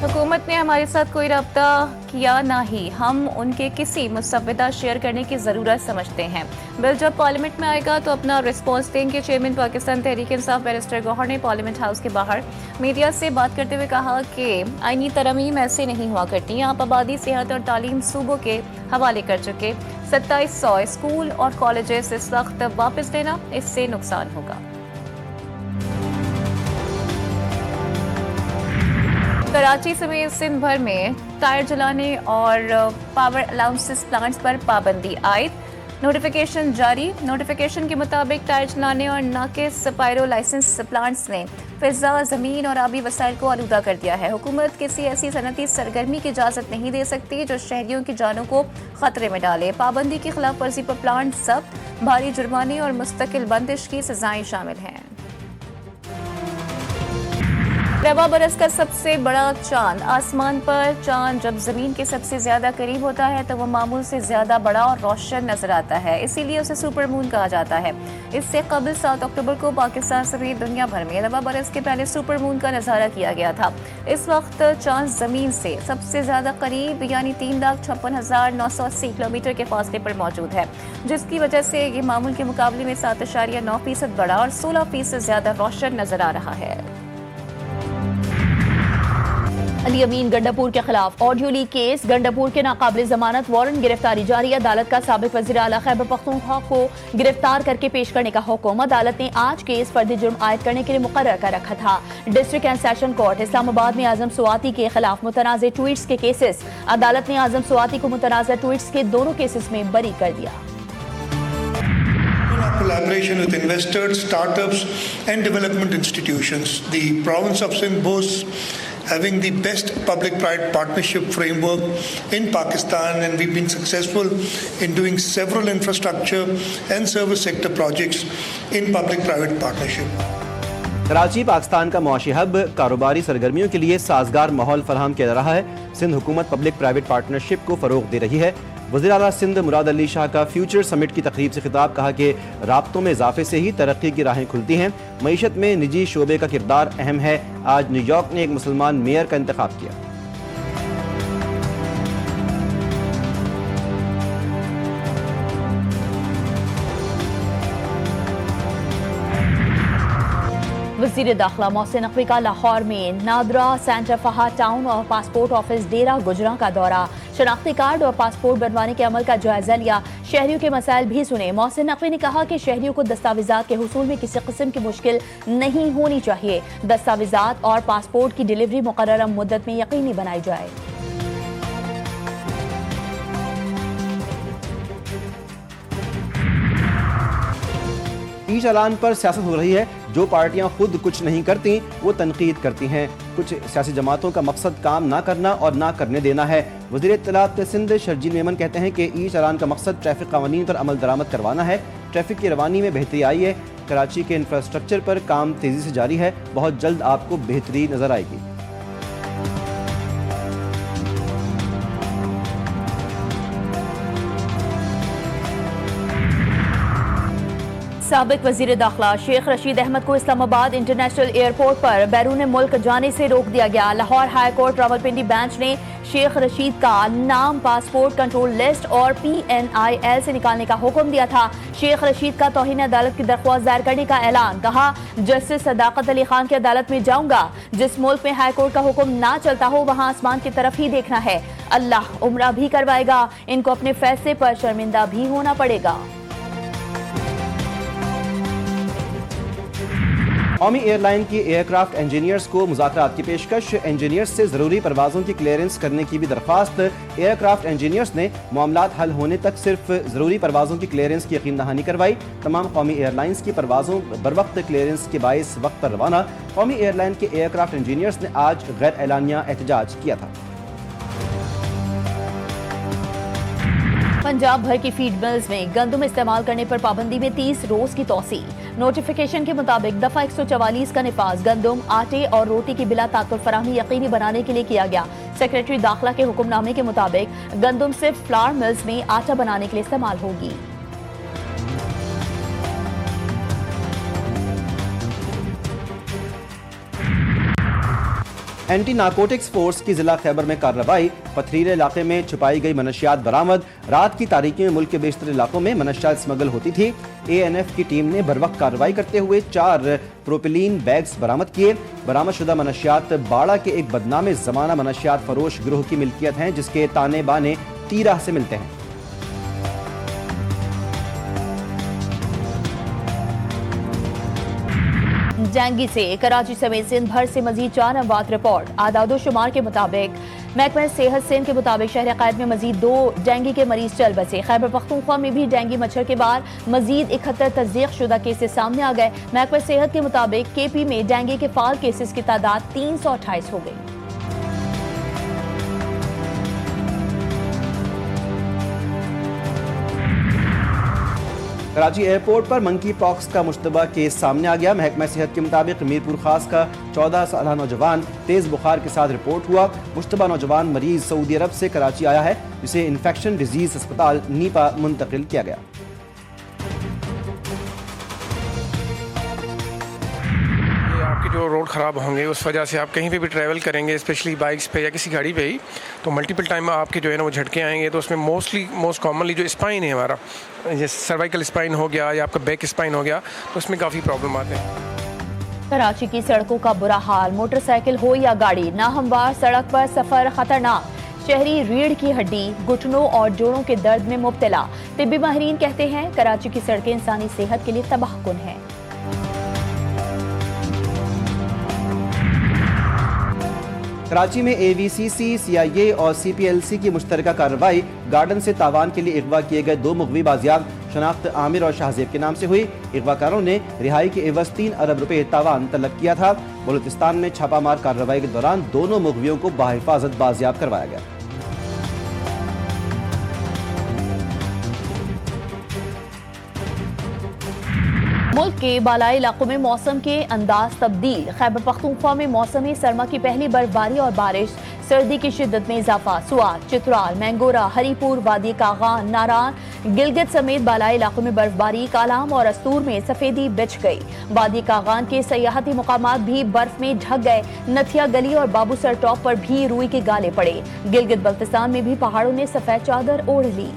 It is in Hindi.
हुकूमत ने हमारे साथ कोई रब्ता किया ना ही हम उनके किसी मुसव्वदा शेयर करने की ज़रूरत समझते हैं। बिल जब पार्लियामेंट में आएगा तो अपना रिस्पॉन्स देंगे। चेयरमैन पाकिस्तान तहरीक इंसाफ बैरिस्टर गौहर ने पार्लियामेंट हाउस के बाहर मीडिया से बात करते हुए कहा कि आईनी तरमीम ऐसे नहीं हुआ करती। आप आबादी, सेहत और तालीम सूबों के हवाले कर चुके। 2700 स्कूल और कॉलेजेस इस वक्त वापस देना, इससे नुकसान होगा। कराची समेत सिंध भर में टायर जलाने और पावर अलाउंसेस प्लांट्स पर पाबंदी आयद। नोटिफिकेशन जारी। नोटिफिकेशन के मुताबिक टायर जलाने और नाकिस पायरो लाइसेंस प्लांट्स ने फिजा, जमीन और आबी वसाइल को आलूदा कर दिया है। हुकूमत किसी ऐसी सनती सरगर्मी की इजाज़त नहीं दे सकती जो शहरियों की जानों को खतरे में डाले। पाबंदी की खिलाफ वर्जी पर प्लांट जब्त, भारी जुर्माने और मुस्तकिल बंदिश की सजाएं शामिल हैं। रवा बरस का सबसे बड़ा चांद। आसमान पर चांद जब जमीन के सबसे ज्यादा करीब होता है तो वह मामूल से ज्यादा बड़ा और रोशन नजर आता है, इसीलिए उसे सुपर मून कहा जाता है। इससे कबल 7 अक्टूबर को पाकिस्तान समेत दुनिया भर में रवा बरस के पहले सुपर मून का नजारा किया गया था। इस वक्त चांद जमीन से सबसे ज्यादा करीब यानी 3,56,980 किलोमीटर के फासले पर मौजूद है, जिसकी वजह से ये मामूल के मुकाबले में 7.9% बड़ा और 16% ज्यादा रोशन नजर आ रहा है। अली अमीन गंडापुर के खिलाफ ऑडियो लीक केस। गंडापुर के नाकाबिल जमानत वारंट गिरफ्तारी जारी। अदालत का साबिक वज़ीर आला खैबर पख्तूनख्वा को गिरफ्तार करके पेश करने का हुक्म। अदालत ने आज केस फर्द जुर्म आयद करने के लिए मुकर्रर कर रखा था। District and session court Islamabad में आजम स्वाति के खिलाफ मुतनाज़ ट्वीट्स के केसेस। अदालत ने आजम स्वाति को मुतनाज़ ट्वीट्स के दोनों केसेस में बरी कर दिया। Collaboration with investors, startups and development institutions. The province of Sindh boasts having the best public-private partnership framework in Pakistan, and we've been successful in doing several infrastructure and service sector projects in public-private partnership. Karachi Pakistan का मुआशी हब कारोबारी सरगर्मियों के लिए साजगार माहौल फराहम किया जा रहा है। सिंध हुकूमत पब्लिक प्राइवेट पार्टनरशिप को फरोग दे रही है। वज़ीर आला सिंध मुराद अली शाह का फ्यूचर समिट की तकरीब से खिताब। कहा कि राब्तों में इजाफे से ही तरक्की की राहें खुलती हैं। मईशत में निजी शोबे का किरदार अहम है। आज न्यूयॉर्क ने एक मुसलमान मेयर का इंतखाब किया। वज़ीर दाखिला मोहसिन नकवी का लाहौर में नादरा सेंटर फहाद टाउन और पासपोर्ट ऑफिस डेरा गुजरा का दौरा। शनाख्ती कार्ड और पासपोर्ट बनवाने के अमल का जायजा लिया। शहरियों के मसाइल भी सुने। मोहसिन नकवी ने कहा कि शहरियों को दस्तावेजात के हुसूल में किसी किस्म की मुश्किल नहीं होनी चाहिए। दस्तावेजात और पासपोर्ट की डिलीवरी मुकर्रर मुद्दत में यकीनी बनाई जाए। ई चालान पर सियासत हो रही है। जो पार्टियां खुद कुछ नहीं करती वो तनकीद करती हैं। कुछ सियासी जमातों का मकसद काम ना करना और ना करने देना है। वज़ीर इत्तलात सिंध शर्जील मेमन कहते हैं कि ई चालान का मकसद ट्रैफिक कानून पर अमल दरामद करवाना है। ट्रैफिक की रवानी में बेहतरी आई है। कराची के इंफ्रास्ट्रक्चर पर काम तेजी से जारी है। बहुत जल्द आपको बेहतरी नजर आएगी। साबिक वज़ीर दाखिला शेख रशीद अहमद को इस्लामाबाद इंटरनेशनल एयरपोर्ट पर बैरून मुल्क जाने से रोक दिया गया। Lahore high court Rawalpindi bench ने शेख रशीद का नाम पासपोर्ट कंट्रोल लिस्ट और PNIL से निकालने का हुक्म दिया था। शेख रशीद का तौहीन अदालत की दरख्वास्त दायर करने का ऐलान। कहा, जस्टिस सदाकत अली खान की अदालत में जाऊंगा। जिस मुल्क में हाई कोर्ट का हुक्म ना चलता हो वहां आसमान की तरफ ही देखना है। अल्लाह उम्रा भी करवाएगा। इनको अपने फैसले पर शर्मिंदा भी होना पड़ेगा। कौमी एयरलाइन की एयरक्राफ्ट इंजीनियर्स को मुज़ाकरात की पेशकश। इंजीनियर्स से ज़रूरी परवाज़ों की क्लियरेंस करने की भी दरख्वास्त। एयरक्राफ्ट इंजीनियर्स ने मामलात हल होने तक सिर्फ ज़रूरी परवाज़ों की क्लियरेंस की यकीन दहानी करवाई। तमाम कौमी एयरलाइंस की परवाज़ों बरवक्त क्लियरेंस के बाइस वक्त पर रवाना। कौमी एयरलाइन के एयरक्राफ्ट इंजीनियर्स ने आज गैर एलानिया एहतजाज किया था। पंजाब भर की फीड मिल्स में गंदम इस्तेमाल करने पर पाबंदी में 30 रोज की तोसी। नोटिफिकेशन के मुताबिक दफा 144 का निफाज गंदम, आटे और रोटी की बिला ताकुल फराहमी यकीनी बनाने के लिए किया गया। सेक्रेटरी दाखिला के हुक्मनामे के मुताबिक गंदम सिर्फ फ्लावर मिल्स में आटा बनाने के लिए इस्तेमाल होगी। एंटी नारकोटिक्स फोर्स की जिला खैबर में कार्रवाई, पथरीले इलाके में छुपाई गई मनशियात बरामद। रात की तारीकी में मुल्क के बेशतर इलाकों में मनशियात स्मगल होती थी। ANF की टीम ने बरवक्त कार्रवाई करते हुए 4 प्रोपिलीन बैग्स बरामद किए। बरामद शुदा मनशियात बाड़ा के एक बदनामे जमाना मनशियात फरोश गिरोह की मिल्कियत हैं, जिसके ताने बाने तीराह से मिलते हैं। डेंगू से कराची समेत सिंध भर से मजीद 4 अमवात रिपोर्ट। आदादोशुमार के मुताबिक महकमा सेहत सिंध के मुताबिक शहर कैद में मजीद 2 डेंगू के मरीज चल बसे। खैबर पख्तूनख्वा में भी डेंगू मच्छर के बाद मजीद 71 तस्दीक शुदा केसेस सामने आ गए। महकमा सेहत के मुताबिक KP में डेंगू के फाल केसेस की तादाद 328 हो गई। कराची एयरपोर्ट पर मंकी पॉक्स का मुश्तबा केस सामने आ गया। महकमा सेहत के मुताबिक मीरपुर खास का 14 साल नौजवान तेज बुखार के साथ रिपोर्ट हुआ। मुश्तबा नौजवान मरीज सऊदी अरब से कराची आया है, जिसे इन्फेक्शन डिजीज अस्पताल नीपा मुंतकिल किया गया। आपके जो रोड ख़राब होंगे उस वजह से आप कहीं पे भी ट्रैवल करेंगे, स्पेशली बाइक्स पे या किसी गाड़ी पे ही, तो मल्टीपल टाइम आपके जो है ना वो झटके आएंगे। तो उसमें मोस्ट कॉमनली जो स्पाइन है हमारा, जैसे सर्वाइकल स्पाइन हो गया या आपका बैक स्पाइन हो गया, तो उसमें काफ़ी प्रॉब्लम आते हैं। कराची की सड़कों का बुरा हाल, मोटरसाइकिल हो या गाड़ी, नाहमवार सड़क पर सफर खतरनाक। शहरी रीढ़ की हड्डी, घुटनों और जोड़ों के दर्द में मुब्तला। तिब्बी माहिरीन कहते हैं कराची की सड़कें इंसानी सेहत के लिए तबाहकुन हैं। कराची में AVCC, CIA और CPLC की मुश्तरका कार्रवाई। गार्डन से तावान के लिए अगवा किए गए 2 मुगवी बाजियाब। शनाख्त आमिर और शाहजेब के नाम से हुई। अगवाकारों ने रिहाई के एवज 3 अरब रुपए तावान तलब किया था। बलूचिस्तान में छापामार कार्रवाई के दौरान दोनों मुगवियों को बाहिफाजत बाजियाब करवाया गया। मुल्क के बालाई इलाकों में मौसम के अंदाज तब्दील। खैबर पख्तूनख्वा में मौसमी सरमा की पहली बर्फबारी और बारिश, सर्दी की शिद्दत में इजाफा। सुआत, चित्राल, मैंगोरा, हरीपुर, वादी कागान, नारान, गिलगित समेत बालाई इलाकों में बर्फबारी। कालाम और अस्तूर में सफेदी बिछ गई। वादी कागान के सयाहती मुकामात भी बर्फ में ढक गए। नथिया गली और बाबूसर टॉप पर भी रुई के गाले पड़े। गिलगित बल्तिस्तान में भी पहाड़ों ने सफेद चादर ओढ़ ली।